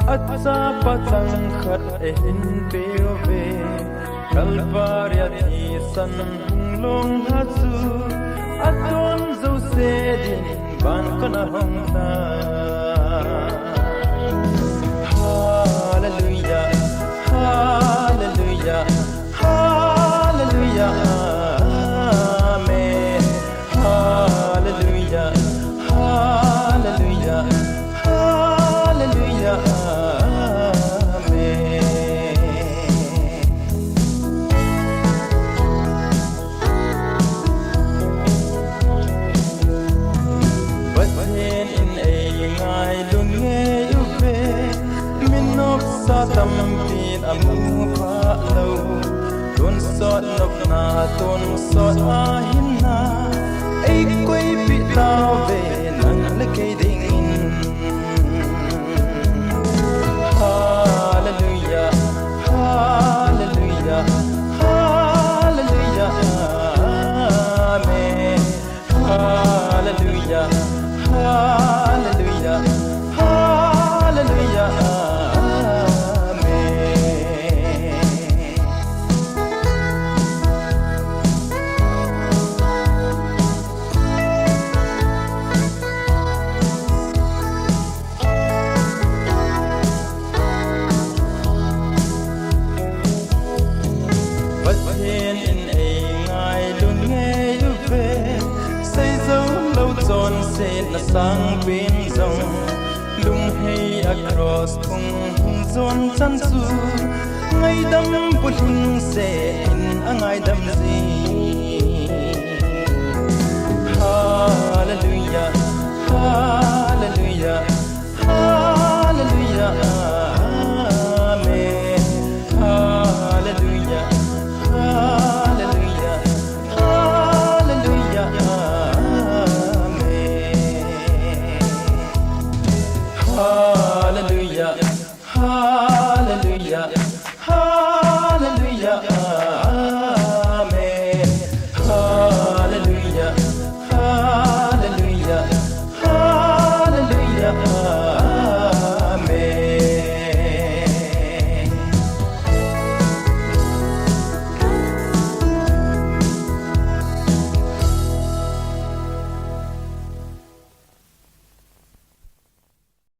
Atsa patang khat ehin peove kalvaria thi san long hasu aton zo se din ban kana hong ta hallelujah hallelujah hallelujah amen hallelujah hallelujah hallelujah tâm tin amu pha lâu tuôn xót nốc na tuôn xót a hin na ai quay bị tao về nắng lấy cây đình hallelujah hallelujah hallelujah amen hallelujah hallelujah hallelujah là sang bên dòng lung hay across thung zon chăn su ngay đâm bút hình sẽ in ngay đâm gì